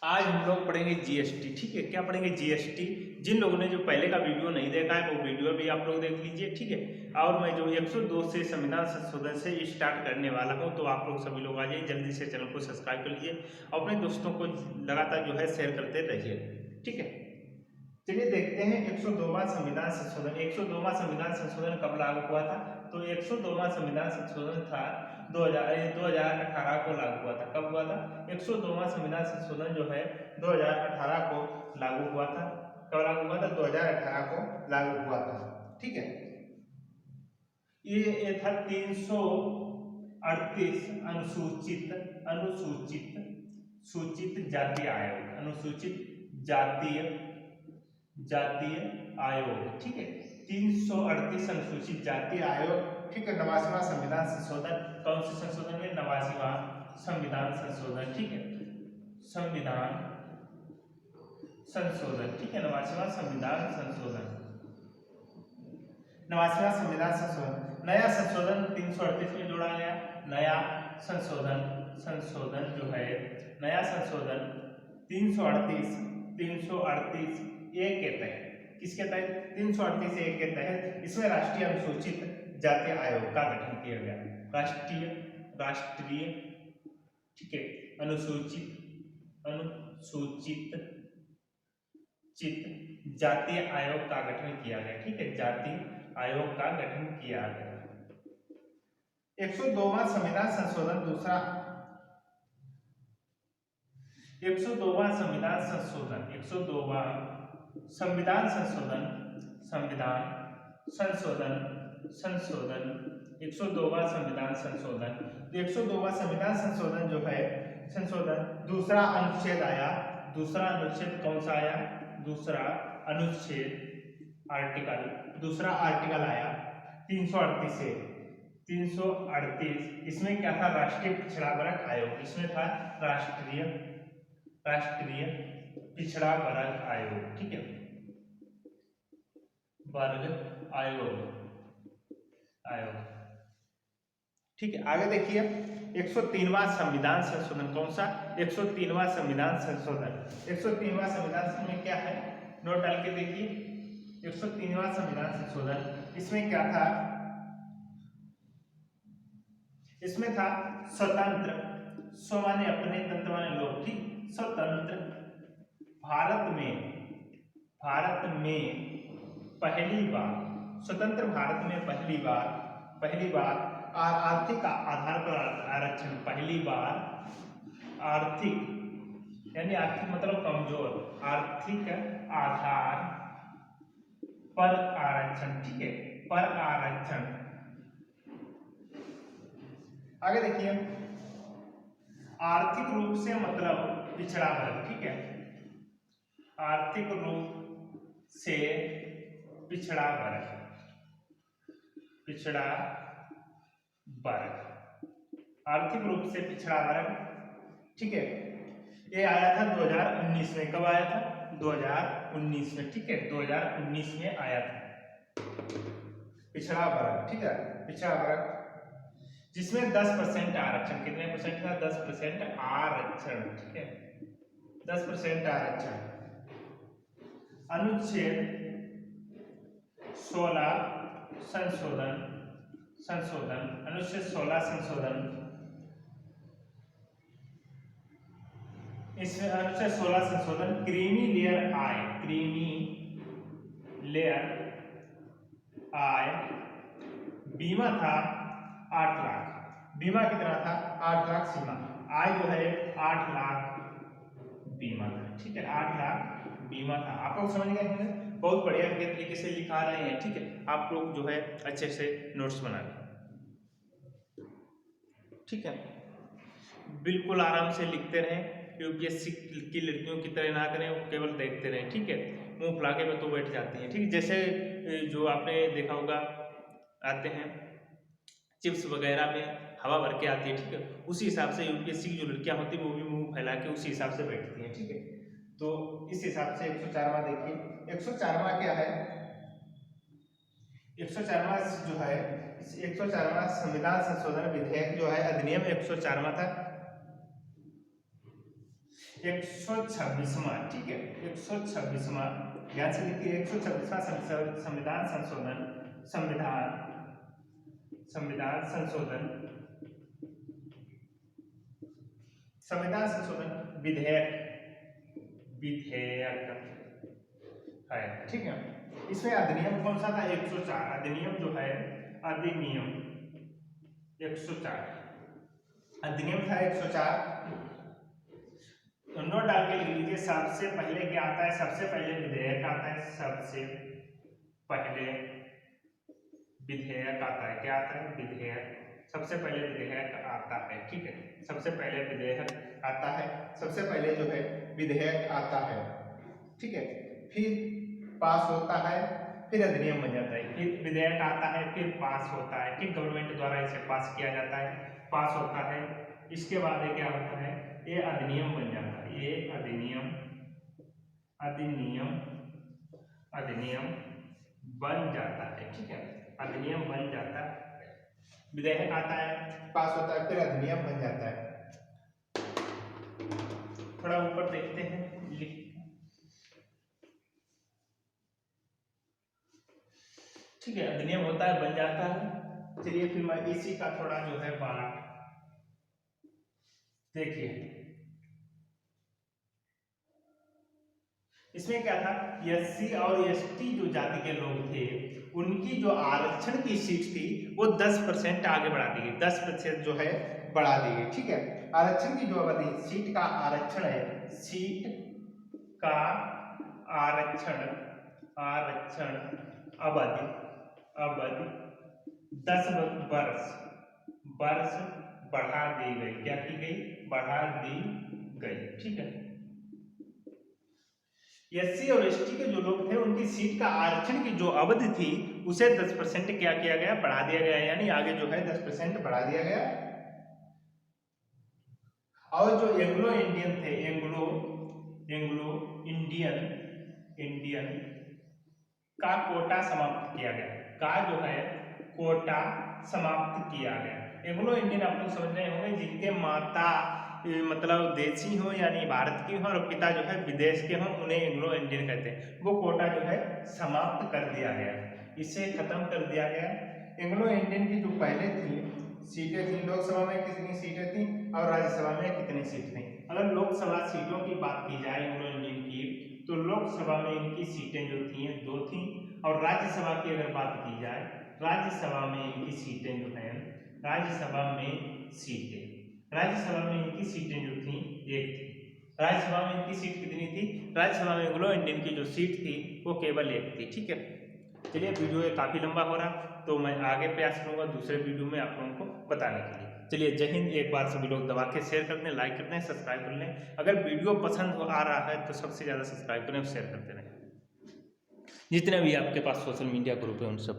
आज हम लोग पढ़ेंगे जीएसटी। ठीक है, क्या पढ़ेंगे? जीएसटी। जिन लोगों ने जो पहले का वीडियो नहीं देखा है वो वीडियो भी आप लोग देख लीजिए। ठीक है, और मैं जो 102 से संविधान संशोधन से स्टार्ट करने वाला हूं, तो आप लोग सभी लोग आ जाइए, जल्दी से चैनल को सब्सक्राइब कर लीजिए और अपने दोस्तों को लगातार जो है शेयर करते रहिए। ठीक है, चलिए देखते हैं 102वां संविधान संशोधन। 102वां संविधान संशोधन कब लागू हुआ था? तो 102वां संविधान संशोधन था 2018 को लागू हुआ था। कब हुआ था? 102वां संविधान संशोधन जो है 2018 को लागू हुआ था। कब लागू हुआ था? 2018 को लागू हुआ था। ठीक है, ये था 338 अनुसूचित सूचित जाति आयोग, अनुसूचित जातीय आयोग। ठीक है, 338 अनुसूचित जाति आयोग। ठीक है, 89वां संविधान संशोधन। कौन से संशोधन में? 89वां संविधान संशोधन। ठीक है, संविधान संशोधन। ठीक है, 89वां संविधान संशोधन, 89वां संविधान संशोधन। नया संशोधन 338 में जोड़ा गया। नया संशोधन जो है नया संशोधन 338 ए के तहत। किसके तहत? 338 ए के तहत इसमें राष्ट्रीय अनुसूचित जाति आयोग का गठन किया गया। राष्ट्रीय ठीक है, अनुसूचित जातीय आयोग का गठन किया गया। ठीक है, जातीय आयोग का गठन किया गया। 102वां संविधान संशोधन दूसरा। 102वां संविधान संशोधन 102वां संविधान संशोधन 102वां संविधान संशोधन। 102वां संविधान संशोधन जो है दूसरा अनुच्छेद आया। दूसरा अनुच्छेद कौन सा आया? दूसरा आर्टिकल आया 338 से 338। इसमें क्या था? राष्ट्रीय पिछड़ा वर्ग आयोग। इसमें था राष्ट्रीय पिछड़ा वर्ग आयोग। ठीक है, वर्ग आयोग। ठीक है, आगे देखिए 103वां संविधान संशोधन। कौन सा? 103वां संविधान संशोधन। 103वां संविधान में क्या है? नोट डाल के देखिए। 103वां संविधान संशोधन, इसमें क्या था? इसमें था स्वतंत्र, स्व माने अपने, तंत्र माने लोग। ठीक, स्वतंत्र भारत में पहली बार, स्वतंत्र भारत में पहली बार आर्थिक आधार पर आरक्षण। पहली बार आर्थिक, यानी आर्थिक मतलब कमजोर, आर्थिक आधार पर आरक्षण। ठीक है, पर आरक्षण। आगे देखिए, आर्थिक रूप से मतलब पिछड़ा वर्ग। ठीक है, आर्थिक रूप से पिछड़ा वर्ग। आर्थिक रूप से पिछड़ा वर्ग। ठीक है, ये आया था 2019 में। कब आया था? 2019 में। ठीक है, 2019 में आया था पिछड़ा वर्ग। ठीक है, पिछड़ा वर्ग जिसमें 10% आरक्षण। कितने परसेंट था? 10% आरक्षण। ठीक है, 10% आरक्षण। अनुच्छेद 16 संशोधन अनुच्छेद 16 संशोधन। इसमें अनुच्छेद 16 संशोधन क्रीमी लेयर आय बीमा था 8 लाख। बीमा कितना था? 8 लाख सीमा। आय जो है 8 लाख बीमा था। ठीक है, 8 लाख बीमा था। आप लोग समझ गए होंगे। बहुत बढ़िया तरीके से लिखा रहे हैं। ठीक है, आप लोग जो है अच्छे से नोट्स बना लें। ठीक है, बिल्कुल आराम से लिखते रहें। यूपीएससी की लड़कियों की तरह ना करें, वो केवल देखते रहें। ठीक है, मुंह फुलाके में तो बैठ जाती हैं। ठीक, जैसे जो आपने देखा होगा, आते हैं चिप्स वगैरह में हवा भर के आती है। ठीक है, उसी हिसाब से यूपीएससी की जो लड़कियां होती है वो भी मुंह फैला के उसी हिसाब से बैठती हैं। ठीक है, तो इस हिसाब से 104वां देखिए। 104वां क्या है? 104वां जो है 104वां संविधान संशोधन विधेयक जो है, अधिनियम 104वां था। 126वां, ठीक है, 126वां, ध्यान से लिखिए, 126वां संविधान संशोधन विधेयक है, ठीक है। इसमें अधिनियम कौन सा था? 104 अधिनियम जो है, अधिनियम 104 अधिनियम था 104। नोट डाल के लिख लीजिए। सबसे पहले क्या आता है? सबसे पहले विधेयक आता है, सबसे पहले विधेयक आता है। क्या आता है? विधेयक। सबसे पहले विधेयक आता है, ठीक है, सबसे पहले विधेयक आता है, सबसे पहले जो है विधेयक आता है, ठीक है, फिर पास होता है, फिर अधिनियम बन जाता है, फिर विधेयक आता है, फिर पास होता है, फिर गवर्नमेंट द्वारा इसे पास किया जाता है, पास होता है, इसके बाद ये क्या होता है? ये अधिनियम बन जाता है, ये अधिनियम बन जाता है, ठीक है, अधिनियम बन जाता है। विधेयक आता है, पास होता है, फिर अधिनियम बन जाता है। थोड़ा ऊपर देखते हैं, ठीक है, अधिनियम होता है, बन जाता है। चलिए फिर मैं इसी का थोड़ा जो है पार्ट देखिए। इसमें क्या था? एससी और एसटी जो जाति के लोग थे, उनकी जो आरक्षण की सीट थी वो 10% आगे बढ़ा दी गई, 10% जो है बढ़ा दी गई, ठीक है। आरक्षण की जो अवधि, सीट का आरक्षण है, सीट का आरक्षण अवधि 10 वर्ष बढ़ा दी गई। क्या की गई? बढ़ा दी गई, ठीक है। एससी और एसटी के जो लोग थे, उनकी सीट का आरक्षण की जो अवधि थी उसे 10% क्या किया गया? बढ़ा दिया गया, यानी आगे जो है 10% बढ़ा दिया गया। और जो एंग्लो इंडियन थे, एंग्लो इंडियन का कोटा समाप्त किया गया, का जो है कोटा समाप्त किया गया। एंग्लो इंडियन आप लोग समझ रहे होंगे, जिनके माता मतलब देशी हो यानी भारत की हो और पिता जो है विदेश के हो, उन्हें एंग्लो इंडियन कहते हैं। वो कोटा जो है समाप्त कर दिया गया, इसे खत्म कर दिया गया। एंग्लो इंडियन की जो पहले थी सीटें थी, लोकसभा में कितनी सीटें थी और राज्यसभा में कितनी सीट थी? अगर लोकसभा सीटों की बात की जाए एंग्लो इंडियन की, तो लोकसभा में इनकी सीटें जो थी 2 थी, और राज्यसभा की अगर बात की जाए, राज्यसभा में इनकी सीटें जो है, राज्यसभा में इनकी सीटें जो थी 1 थी। राज्यसभा में इनकी सीट कितनी थी? राज्यसभा में एंग्लो इंडियन की जो सीट थी वो केवल 1 थी, ठीक है। चलिए, वीडियो ये काफ़ी लंबा हो रहा, तो मैं आगे प्रयास करूँगा दूसरे वीडियो में आप लोगों को बताने के लिए। चलिए, जय हिंद। एक बार सभी लोग दबा के शेयर कर दें, लाइक कर दें, सब्सक्राइब कर लें। अगर वीडियो पसंद आ रहा है तो सबसे ज़्यादा सब्सक्राइब करें और शेयर करते रहें। जितने भी आपके पास सोशल मीडिया ग्रुप है उन सब